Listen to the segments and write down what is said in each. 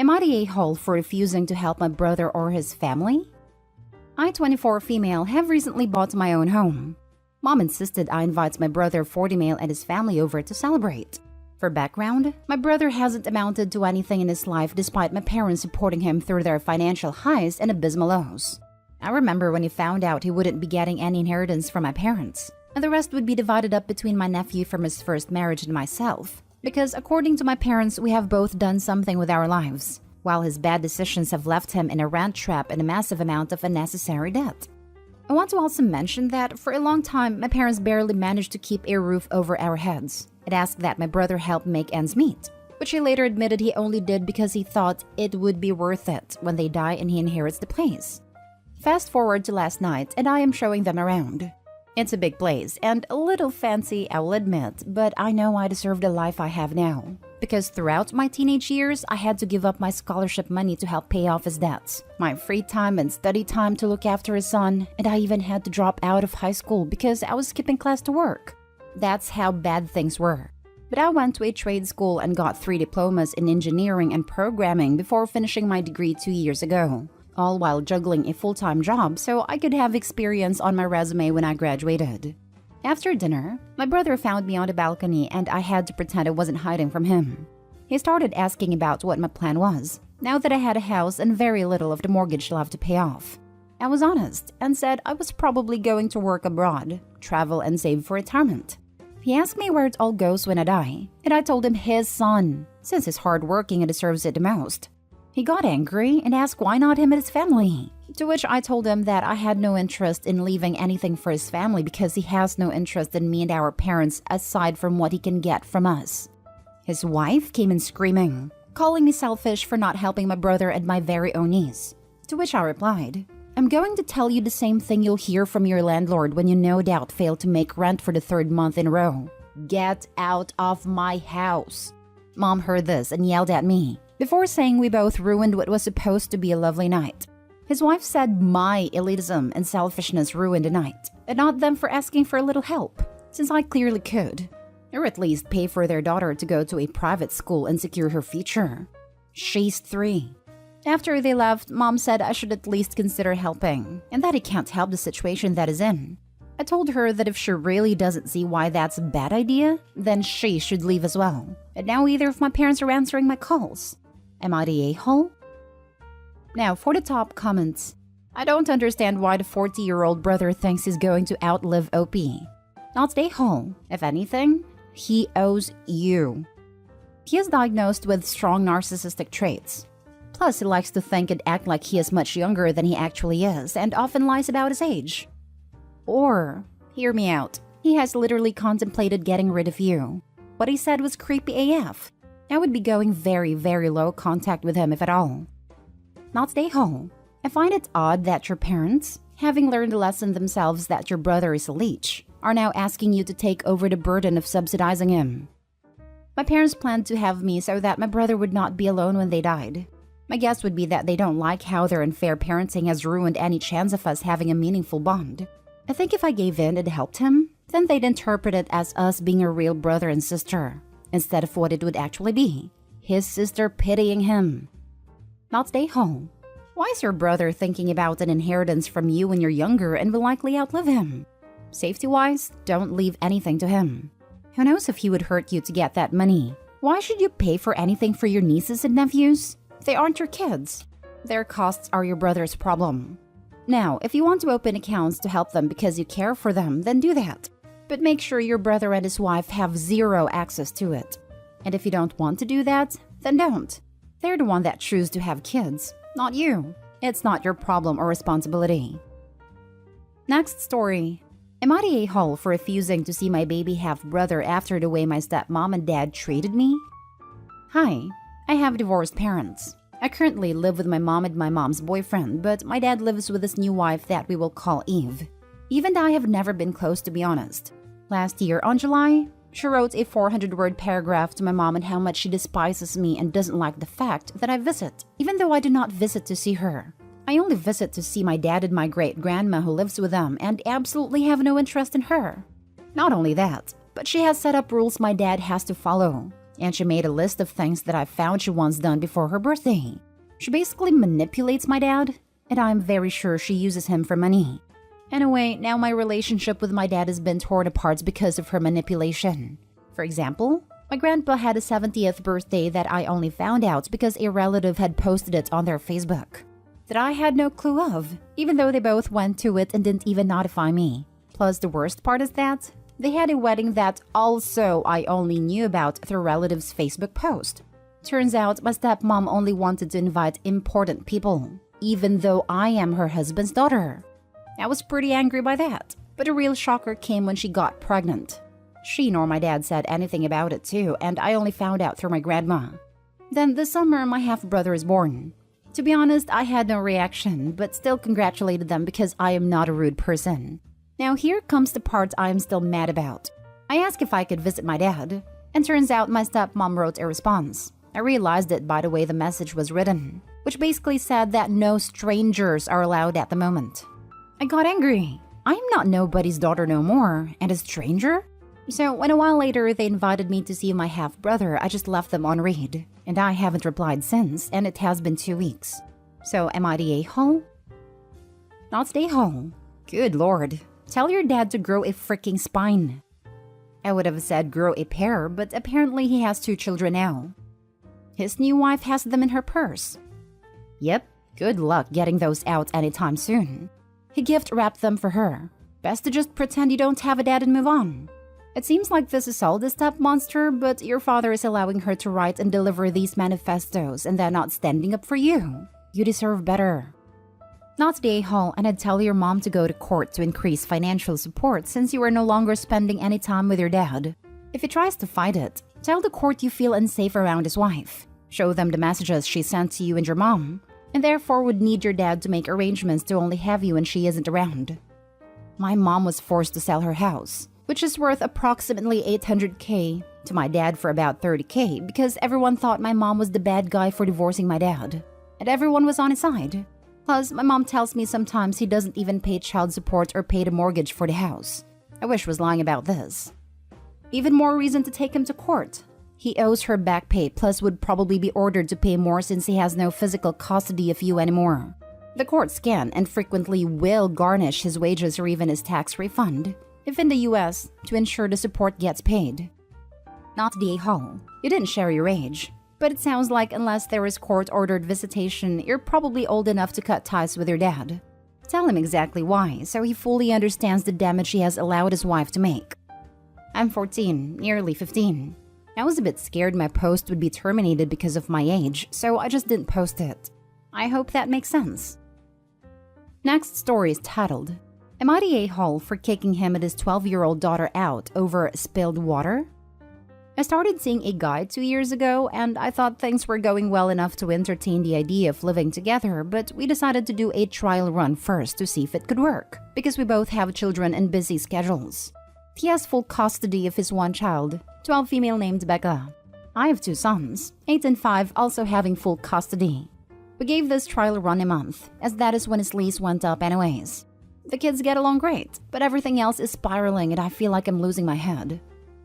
Am I the a-hole for refusing to help my brother or his family? I, 24 female, have recently bought my own home. Mom insisted I invite my brother, 40 male, and his family over to celebrate. For background, my brother hasn't amounted to anything in his life despite my parents supporting him through their financial highs and abysmal lows. I remember when he found out he wouldn't be getting any inheritance from my parents, and the rest would be divided up between my nephew from his first marriage and myself. Because according to my parents, we have both done something with our lives, while his bad decisions have left him in a rent trap and a massive amount of unnecessary debt. I want to also mention that for a long time, my parents barely managed to keep a roof over our heads. It asked that my brother help make ends meet, which he later admitted he only did because he thought it would be worth it when they die and he inherits the place. Fast forward to last night, and I am showing them around. It's a big place and a little fancy, I will admit, but I know I deserve the life I have now. Because throughout my teenage years, I had to give up my scholarship money to help pay off his debts, my free time and study time to look after his son, and I even had to drop out of high school because I was skipping class to work. That's how bad things were. But I went to a trade school and got 3 diplomas in engineering and programming before finishing my degree 2 years ago, all while juggling a full-time job so I could have experience on my resume when I graduated. After dinner, my brother found me on the balcony and I had to pretend I wasn't hiding from him. He started asking about what my plan was, now that I had a house and very little of the mortgage left to pay off. I was honest and said I was probably going to work abroad, travel and save for retirement. He asked me where it all goes when I die, and I told him his son, since he's hardworking and deserves it the most. He got angry and asked why not him and his family, to which I told him that I had no interest in leaving anything for his family because he has no interest in me and our parents aside from what he can get from us. His wife came in screaming, calling me selfish for not helping my brother and my very own niece, to which I replied, I'm going to tell you the same thing you'll hear from your landlord when you no doubt fail to make rent for the 3rd month in a row. Get out of my house. Mom heard this and yelled at me, before saying we both ruined what was supposed to be a lovely night. His wife said my elitism and selfishness ruined the night, and not them for asking for a little help, since I clearly could. Or at least pay for their daughter to go to a private school and secure her future. She's 3. After they left, Mom said I should at least consider helping, and that he can't help the situation that is in. I told her that if she really doesn't see why that's a bad idea, then she should leave as well. And now either of my parents are answering my calls. Am I the a-hole? Now for the top comments. I don't understand why the 40-year-old brother thinks he's going to outlive OP. Not the a-hole. If anything, he owes you. He is diagnosed with strong narcissistic traits. Plus, he likes to think and act like he is much younger than he actually is and often lies about his age. Or, hear me out, he has literally contemplated getting rid of you. What he said was creepy AF. I would be going very, very low contact with him if at all. Not stay home. I find it odd that your parents, having learned the lesson themselves that your brother is a leech, are now asking you to take over the burden of subsidizing him. My parents planned to have me so that my brother would not be alone when they died. My guess would be that they don't like how their unfair parenting has ruined any chance of us having a meaningful bond. I think if I gave in and helped him, then they'd interpret it as us being a real brother and sister, instead of what it would actually be, his sister pitying him. Not stay home. Why is your brother thinking about an inheritance from you when you're younger and will likely outlive him? Safety-wise, don't leave anything to him. Who knows if he would hurt you to get that money? Why should you pay for anything for your nieces and nephews? They aren't your kids. Their costs are your brother's problem. Now, if you want to open accounts to help them because you care for them, then do that. But make sure your brother and his wife have zero access to it. And if you don't want to do that, then don't. They're the one that choose to have kids, not you. It's not your problem or responsibility. Next story. Am I the a-hole for refusing to see my baby half-brother after the way my stepmom and dad treated me? Hi, I have divorced parents. I currently live with my mom and my mom's boyfriend, but my dad lives with his new wife that we will call Eve. Eve and I have never been close, to be honest. Last year on July, she wrote a 400-word paragraph to my mom on how much she despises me and doesn't like the fact that I visit, even though I do not visit to see her. I only visit to see my dad and my great-grandma who lives with them and absolutely have no interest in her. Not only that, but she has set up rules my dad has to follow. And she made a list of things that I found she wants done before her birthday. She basically manipulates my dad, and I'm very sure she uses him for money. Anyway, now my relationship with my dad has been torn apart because of her manipulation. For example, my grandpa had a 70th birthday that I only found out because a relative had posted it on their Facebook. That I had no clue of, even though they both went to it and didn't even notify me. Plus, the worst part is that they had a wedding that also I only knew about through relatives' Facebook post. Turns out my stepmom only wanted to invite important people, even though I am her husband's daughter. I was pretty angry by that, but a real shocker came when she got pregnant. She nor my dad said anything about it too, and I only found out through my grandma. Then this summer, my half-brother is born. To be honest, I had no reaction, but still congratulated them because I am not a rude person. Now here comes the part I am still mad about. I asked if I could visit my dad, and turns out my stepmom wrote a response. I realized it by the way the message was written, which basically said that no strangers are allowed at the moment. I got angry. I am not nobody's daughter no more, and a stranger? So when a while later they invited me to see my half-brother, I just left them on read. And I haven't replied since, and it has been 2 weeks. So am I the a-hole? Not the a-hole. Good lord. Tell your dad to grow a freaking spine. I would have said grow a pair, but apparently he has 2 children now. His new wife has them in her purse. Yep, good luck getting those out anytime soon. He gift-wrapped them for her. Best to just pretend you don't have a dad and move on. It seems like this is all the step-monster, but your father is allowing her to write and deliver these manifestos and they're not standing up for you. You deserve better. Not the a-hole, and I'd tell your mom to go to court to increase financial support since you are no longer spending any time with your dad. If he tries to fight it, tell the court you feel unsafe around his wife. Show them the messages she sent to you and your mom, and therefore would need your dad to make arrangements to only have you when she isn't around. My mom was forced to sell her house, which is worth approximately $800K, to my dad for about $30K because everyone thought my mom was the bad guy for divorcing my dad. And everyone was on his side. Plus, my mom tells me sometimes he doesn't even pay child support or pay the mortgage for the house. I wish was lying about this. Even more reason to take him to court. He owes her back pay plus would probably be ordered to pay more since he has no physical custody of you anymore. The courts can and frequently will garnish his wages or even his tax refund, if in the US, to ensure the support gets paid. Not the a-hole. You didn't share your age. But it sounds like unless there is court-ordered visitation, you're probably old enough to cut ties with your dad. Tell him exactly why, so he fully understands the damage he has allowed his wife to make. I'm 14, nearly 15. I was a bit scared my post would be terminated because of my age, so I just didn't post it. I hope that makes sense. Next story is titled, Am I the a-hole for kicking him and his 12-year-old daughter out over spilled water? I started seeing a guy 2 years ago, and I thought things were going well enough to entertain the idea of living together, but we decided to do a trial run first to see if it could work, because we both have children and busy schedules. He has full custody of his one child, 12 female named Becca. I have 2 sons, 8 and 5, also having full custody. We gave this trial run a month, as that is when his lease went up anyways. The kids get along great, but everything else is spiraling and I feel like I'm losing my head.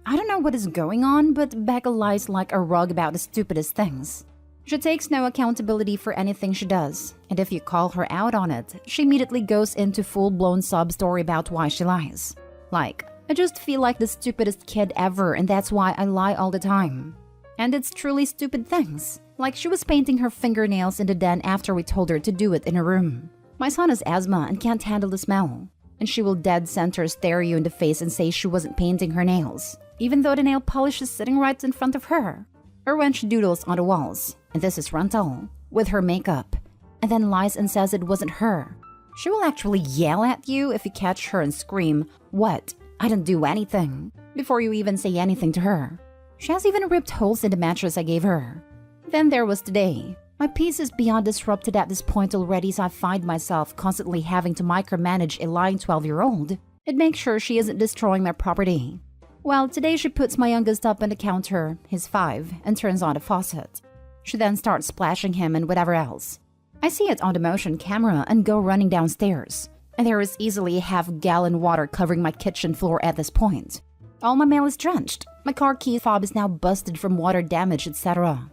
I don't know what is going on, but Becca lies like a rug about the stupidest things. She takes no accountability for anything she does, and if you call her out on it, she immediately goes into full-blown sub-story about why she lies. Like, I just feel like the stupidest kid ever and that's why I lie all the time. And it's truly stupid things. Like she was painting her fingernails in the den after we told her to do it in her room. My son has asthma and can't handle the smell. And she will dead center stare you in the face and say she wasn't painting her nails, even though the nail polish is sitting right in front of her. Or when she doodles on the walls, and this is frontal, with her makeup, and then lies and says it wasn't her. She will actually yell at you if you catch her and scream, "What? I didn't do anything," before you even say anything to her. She has even ripped holes in the mattress I gave her. Then there was today. My peace is beyond disrupted at this point already, so I find myself constantly having to micromanage a lying 12-year-old and make sure she isn't destroying my property. Well, today she puts my youngest up on the counter, he's 5, and turns on the faucet. She then starts splashing him and whatever else. I see it on the motion camera and go running downstairs, and there is easily a half-gallon water covering my kitchen floor at this point. All my mail is drenched. My car key fob is now busted from water damage, etc.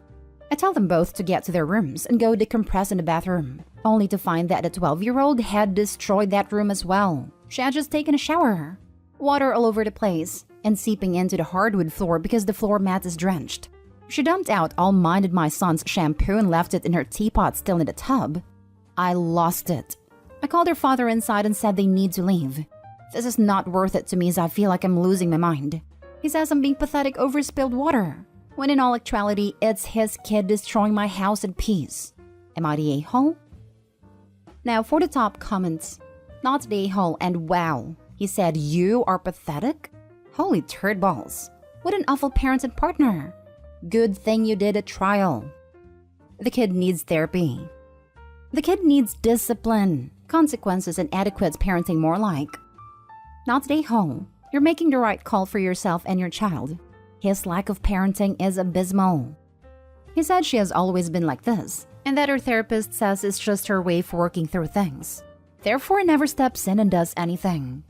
I tell them both to get to their rooms and go decompress in the bathroom, only to find that the 12-year-old had destroyed that room as well. She had just taken a shower. Water all over the place and seeping into the hardwood floor because the floor mat is drenched. She dumped out all mine and my son's shampoo and left it in her teapot still in the tub. I lost it. I called her father inside and said they need to leave. This is not worth it to me as I feel like I'm losing my mind. He says I'm being pathetic over spilled water, when in all actuality, it's his kid destroying my house in peace. Am I the a-hole? Now for the top comments. Not the a-hole and wow. He said, you are pathetic? Holy turd balls. What an awful parent and partner. Good thing you did a trial. The kid needs therapy. The kid needs discipline, consequences, and adequate parenting more like. Not the a-hole. You're making the right call for yourself and your child. His lack of parenting is abysmal. He said she has always been like this, and that her therapist says it's just her way of working through things. Therefore, never steps in and does anything.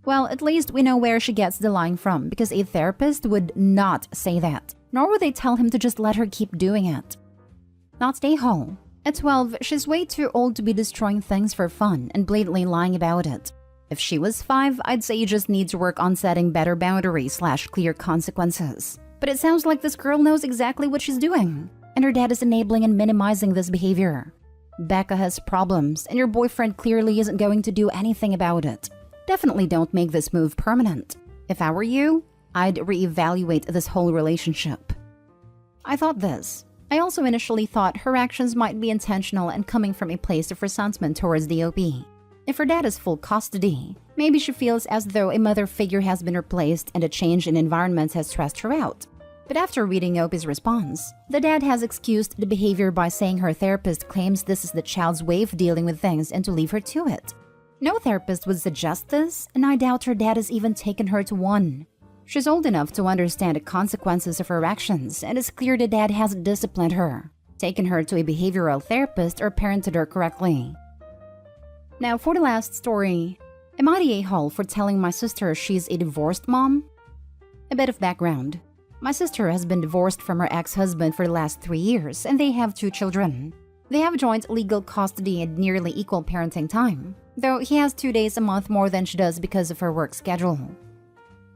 Well, at least we know where she gets the line from, because a therapist would not say that, nor would they tell him to just let her keep doing it. Not stay home. At 12, she's way too old to be destroying things for fun and blatantly lying about it. If she was 5, I'd say you just need to work on setting better boundaries/clear consequences. But it sounds like this girl knows exactly what she's doing, and her dad is enabling and minimizing this behavior. Becca has problems, and your boyfriend clearly isn't going to do anything about it. Definitely don't make this move permanent. If I were you, I'd reevaluate this whole relationship. I thought this. I also initially thought her actions might be intentional and coming from a place of resentment towards the OP. If her dad is full custody, maybe she feels as though a mother figure has been replaced and a change in environment has stressed her out. But after reading OP's response, the dad has excused the behavior by saying her therapist claims this is the child's way of dealing with things and to leave her to it. No therapist would suggest this, and I doubt her dad has even taken her to one. She's old enough to understand the consequences of her actions, and it's clear the dad hasn't disciplined her, taken her to a behavioral therapist, or parented her correctly. Now for the last story. Am I the a-hole for telling my sister she's a divorced mom? A bit of background. My sister has been divorced from her ex-husband for the last 3 years, and they have 2 children. They have joint legal custody and nearly equal parenting time, though he has 2 days a month more than she does because of her work schedule.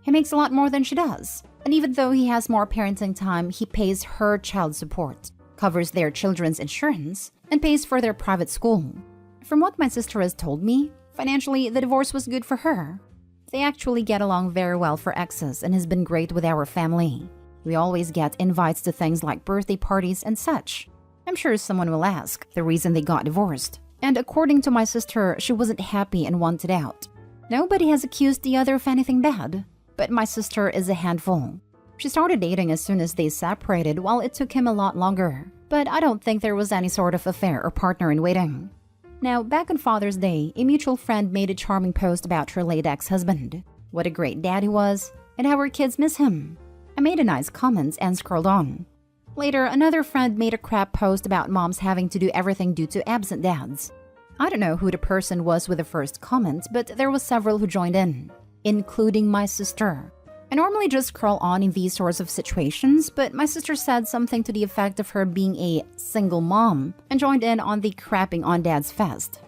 He makes a lot more than she does, and even though he has more parenting time, he pays her child support, covers their children's insurance, and pays for their private school. From what my sister has told me, financially, the divorce was good for her. They actually get along very well for exes and has been great with our family. We always get invites to things like birthday parties and such. I'm sure someone will ask the reason they got divorced. And according to my sister, she wasn't happy and wanted out. Nobody has accused the other of anything bad, but my sister is a handful. She started dating as soon as they separated, while it took him a lot longer. But I don't think there was any sort of affair or partner in waiting. Now, back on Father's Day, a mutual friend made a charming post about her late ex-husband. What a great dad he was, and how her kids miss him. I made a nice comment and scrolled on. Later, another friend made a crap post about moms having to do everything due to absent dads. I don't know who the person was with the first comment, but there was several who joined in, including my sister. I normally just scroll on in these sorts of situations, but my sister said something to the effect of her being a single mom and joined in on the crapping on dad's fest.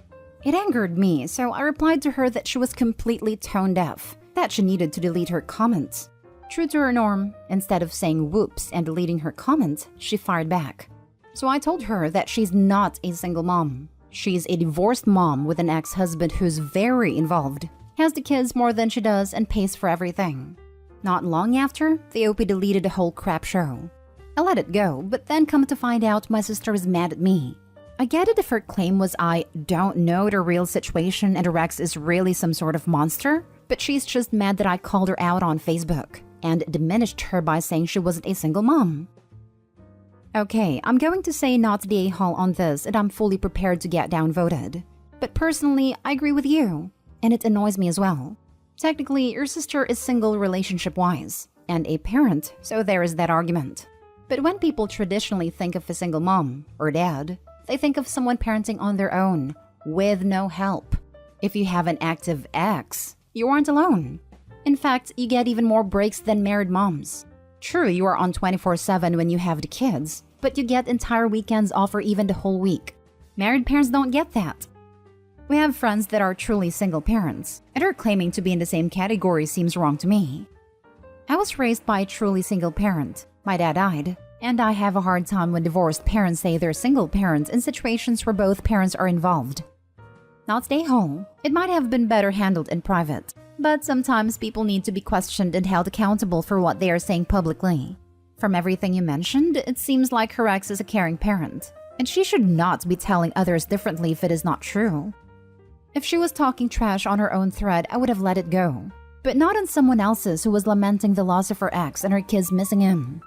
It angered me, so I replied to her that she was completely tone deaf, that she needed to delete her comments. True to her norm, instead of saying whoops and deleting her comment, she fired back. So I told her that she's not a single mom. She's a divorced mom with an ex-husband who's very involved, has the kids more than she does, and pays for everything. Not long after, the OP deleted the whole crap show. I let it go, but then come to find out my sister is mad at me. I get it if her claim was I don't know the real situation and her ex is really some sort of monster, but she's just mad that I called her out on Facebook and diminished her by saying she wasn't a single mom. Okay, I'm going to say not the a-hole on this, and I'm fully prepared to get downvoted. But personally, I agree with you, and it annoys me as well. Technically, your sister is single relationship-wise, and a parent, so there is that argument. But when people traditionally think of a single mom or dad, they think of someone parenting on their own, with no help. If you have an active ex, you aren't alone. In fact, you get even more breaks than married moms. True, you are on 24/7 when you have the kids, but you get entire weekends off or even the whole week. Married parents don't get that. We have friends that are truly single parents, and her claiming to be in the same category seems wrong to me. I was raised by a truly single parent. My dad died, and I have a hard time when divorced parents say they're single parents in situations where both parents are involved. Now stay home. It might have been better handled in private, but sometimes people need to be questioned and held accountable for what they are saying publicly. From everything you mentioned, it seems like her ex is a caring parent, and she should not be telling others differently if it is not true. If she was talking trash on her own thread, I would have let it go, but not on someone else's who was lamenting the loss of her ex and her kids missing him.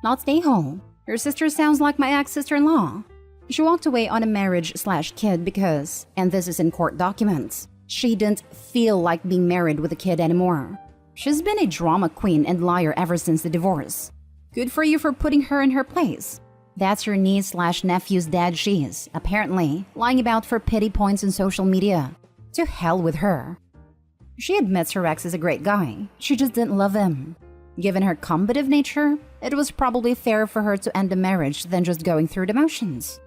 Not stay home. Your sister sounds like my ex-sister-in-law. She walked away on a marriage/kid because, and this is in court documents, she didn't feel like being married with a kid anymore. She's been a drama queen and liar ever since the divorce. Good for you for putting her in her place. That's your niece/nephew's dad she is, apparently, lying about for pity points on social media. To hell with her. She admits her ex is a great guy, she just didn't love him. Given her combative nature, it was probably fairer for her to end the marriage than just going through the motions.